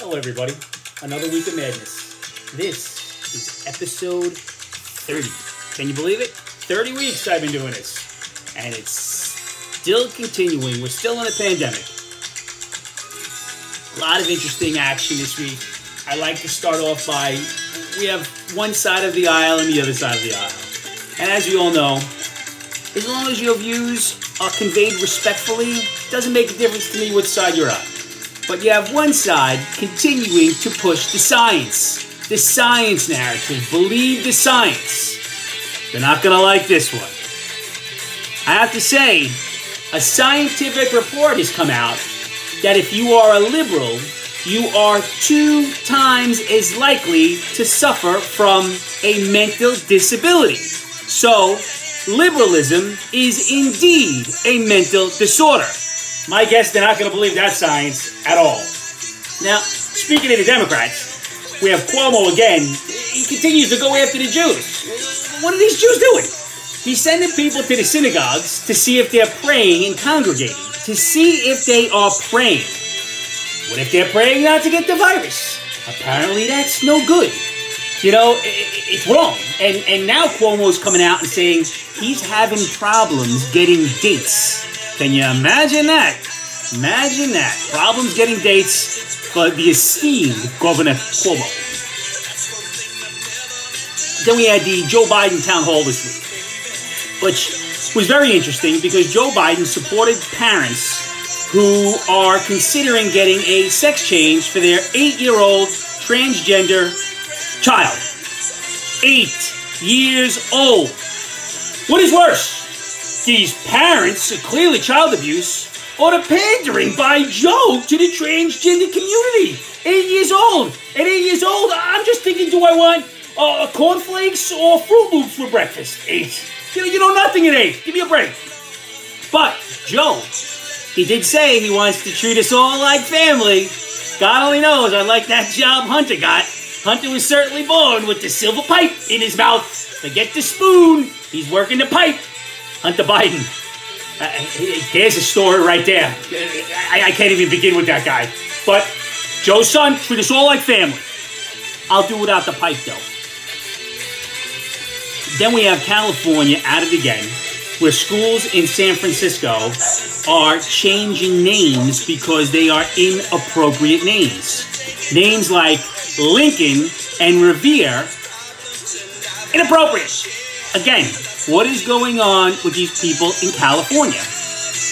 Hello, everybody. Another week of madness. This is episode 30. Can you believe it? 30 weeks I've been doing this. And it's still continuing. We're still in a pandemic. A lot of interesting action this week. I like to start off by, we have one side of the aisle and the other side of the aisle. And as you all know, as long as your views are conveyed respectfully, it doesn't make a difference to me which side you're on. But you have one side continuing to push the science narrative. Believe the science. They're not going to like this one. I have to say, a scientific report has come out that if you are a liberal, you are 2 times as likely to suffer from a mental disability. So, liberalism is indeed a mental disorder. My guess, they're not going to believe that science at all. Now, speaking of the Democrats, we have Cuomo again. He continues to go after the Jews. What are these Jews doing? He's sending people to the synagogues to see if they're praying and congregating, to see if they are praying. What if they're praying not to get the virus? Apparently that's no good. You know, it's wrong. And now Cuomo's coming out and saying he's having problems getting dates. Can you imagine that? Imagine that. Problems getting dates for the esteemed Governor Cuomo. Then we had the Joe Biden town hall this week, which was very interesting because Joe Biden supported parents who are considering getting a sex change for their 8-year-old transgender child. 8 years old. What is worse? These parents are clearly child abuse or the pandering by Joe to the transgender community. 8 years old. At 8 years old, I'm just thinking, do I want cornflakes or Fruit Loops for breakfast? 8. You know nothing at 8. Give me a break. But Joe, he did say he wants to treat us all like family. God only knows I like that job Hunter got. Hunter was certainly born with the silver pipe in his mouth. Forget the spoon. He's working the pipe. Hunter Biden. There's a story right there. I can't even begin with that guy. But Joe's son, treat us all like family. I'll do without the pipe, though. Then we have California at it again, where schools in San Francisco are changing names because they are inappropriate names. Names like Lincoln and Revere, inappropriate. Again, what is going on with these people in California?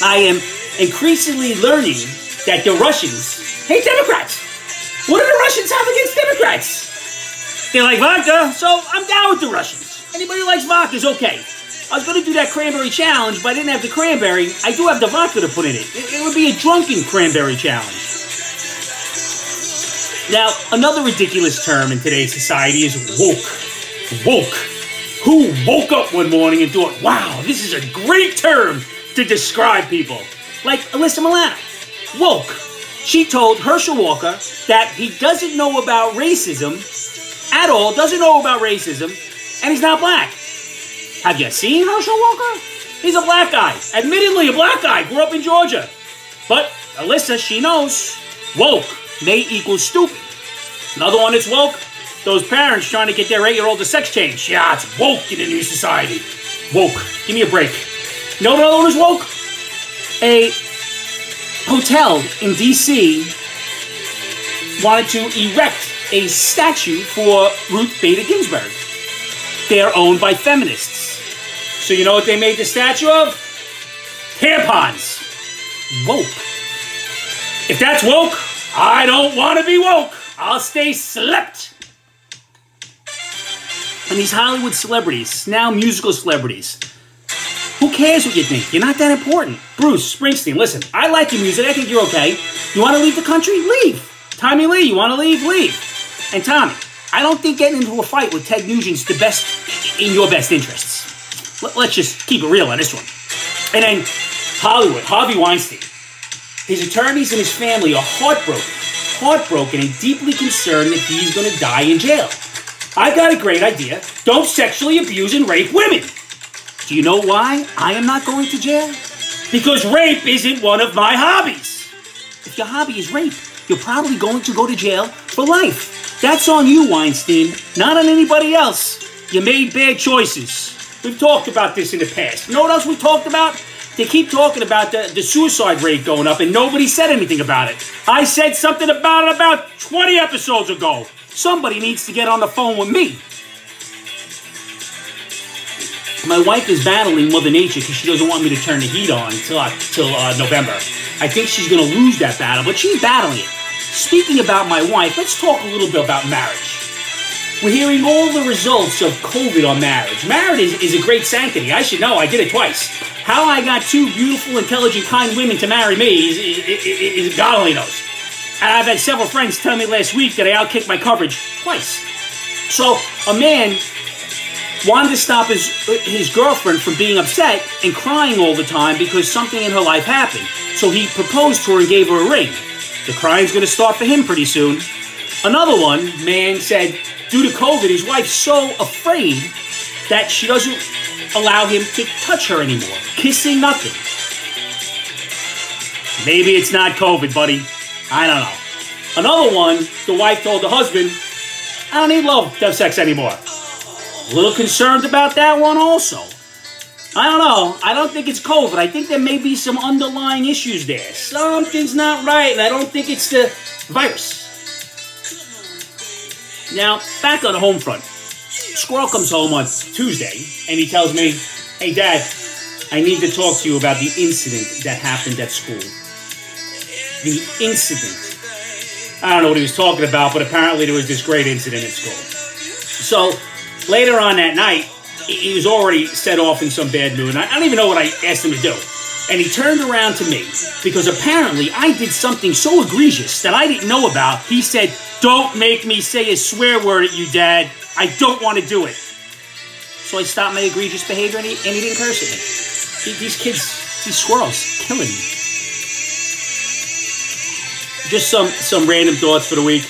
I am increasingly learning that the Russians hate Democrats. What do the Russians have against Democrats? They like vodka, so I'm down with the Russians. Anybody who likes vodka is okay. I was going to do that cranberry challenge, but I didn't have the cranberry. I do have the vodka to put in it. It would be a drunken cranberry challenge. Now, another ridiculous term in today's society is woke. Woke. Who woke up one morning and thought, wow, this is a great term to describe people? Like Alyssa Milano. Woke. She told Herschel Walker that he doesn't know about racism at all, doesn't know about racism, and he's not black. Have you seen Herschel Walker? He's a black guy. Admittedly, a black guy. Grew up in Georgia. But Alyssa, she knows. Woke may equal stupid. Another one that's woke, those parents trying to get their 8-year-old a sex change. Yeah, it's woke in a new society. Woke. Give me a break. You know what another one is woke? A hotel in D.C. wanted to erect a statue for Ruth Bader Ginsburg. They're owned by feminists. So you know what they made the statue of? Tampons. Woke. If that's woke, I don't want to be woke. I'll stay slept. And these Hollywood celebrities, now musical celebrities, who cares what you think? You're not that important. Bruce Springsteen, listen, I like your music. I think you're okay. You want to leave the country? Leave. Tommy Lee, you want to leave? Leave. And Tommy, I don't think getting into a fight with Ted Nugent's the best in your best interests. Let's just keep it real on this one. And then Hollywood, Harvey Weinstein. His attorneys and his family are heartbroken and deeply concerned that he's going to die in jail. I've got a great idea. Don't sexually abuse and rape women. Do you know why I am not going to jail? Because rape isn't one of my hobbies. If your hobby is rape, you're probably going to go to jail for life. That's on you, Weinstein, not on anybody else. You made bad choices. We've talked about this in the past. You know what else we talked about? They keep talking about the suicide rate going up, and nobody said anything about it. I said something about it about 20 episodes ago. Somebody needs to get on the phone with me. My wife is battling Mother Nature because she doesn't want me to turn the heat on till November. I think she's going to lose that battle, but she's battling it. Speaking about my wife, let's talk a little bit about marriage. We're hearing all the results of COVID on marriage. Marriage is a great sanctity. I should know. I did it twice. How I got two beautiful, intelligent, kind women to marry me is God only knows. And I've had several friends tell me last week that I outkicked my coverage twice. So a man wanted to stop his girlfriend from being upset and crying all the time because something in her life happened. So he proposed to her and gave her a ring. The crying's going to start for him pretty soon. Another one, man said, due to COVID, his wife's so afraid that she doesn't allow him to touch her anymore. Kissing, nothing. Maybe it's not COVID, buddy. I don't know. Another one, the wife told the husband, I don't need love to have sex anymore. A little concerned about that one also. I don't know. I don't think it's COVID. I think there may be some underlying issues there. Something's not right, and I don't think it's the virus. Now, back on the home front. Squirrel comes home on Tuesday, and he tells me, hey, Dad, I need to talk to you about the incident that happened at school. The incident. I don't know what he was talking about, but apparently there was this great incident at school. So, later on that night, he was already set off in some bad mood, and I don't even know what I asked him to do. And he turned around to me, because apparently I did something so egregious that I didn't know about. He said, don't make me say a swear word at you, Dad. I don't want to do it. So I stopped my egregious behavior, and he didn't curse at me. These kids, these squirrels, killing me. Just some random thoughts for the week.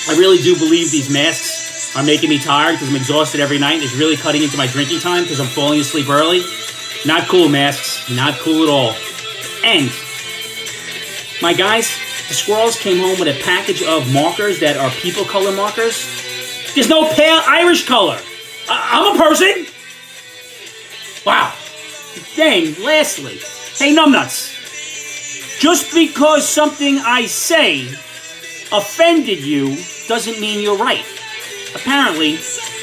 I really do believe these masks are making me tired because I'm exhausted every night. It's really cutting into my drinking time because I'm falling asleep early. Not cool, masks. Not cool at all. And, my guys, the squirrels came home with a package of markers that are people color markers. There's no pale Irish color. I'm a person. Wow. Then, lastly, hey, numbnuts. Just because something I say offended you doesn't mean you're right. Apparently,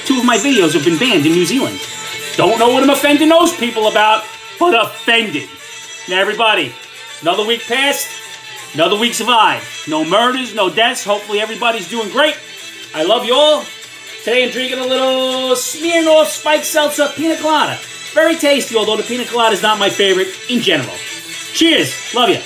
2 of my videos have been banned in New Zealand. Don't know what I'm offending those people about, but offended. Now, everybody, another week passed, another week survived. No murders, no deaths. Hopefully, everybody's doing great. I love you all. Today, I'm drinking a little Smirnoff Spiked Seltzer Pina Colada. Very tasty, although the Pina Colada is not my favorite in general. Cheers. Love you.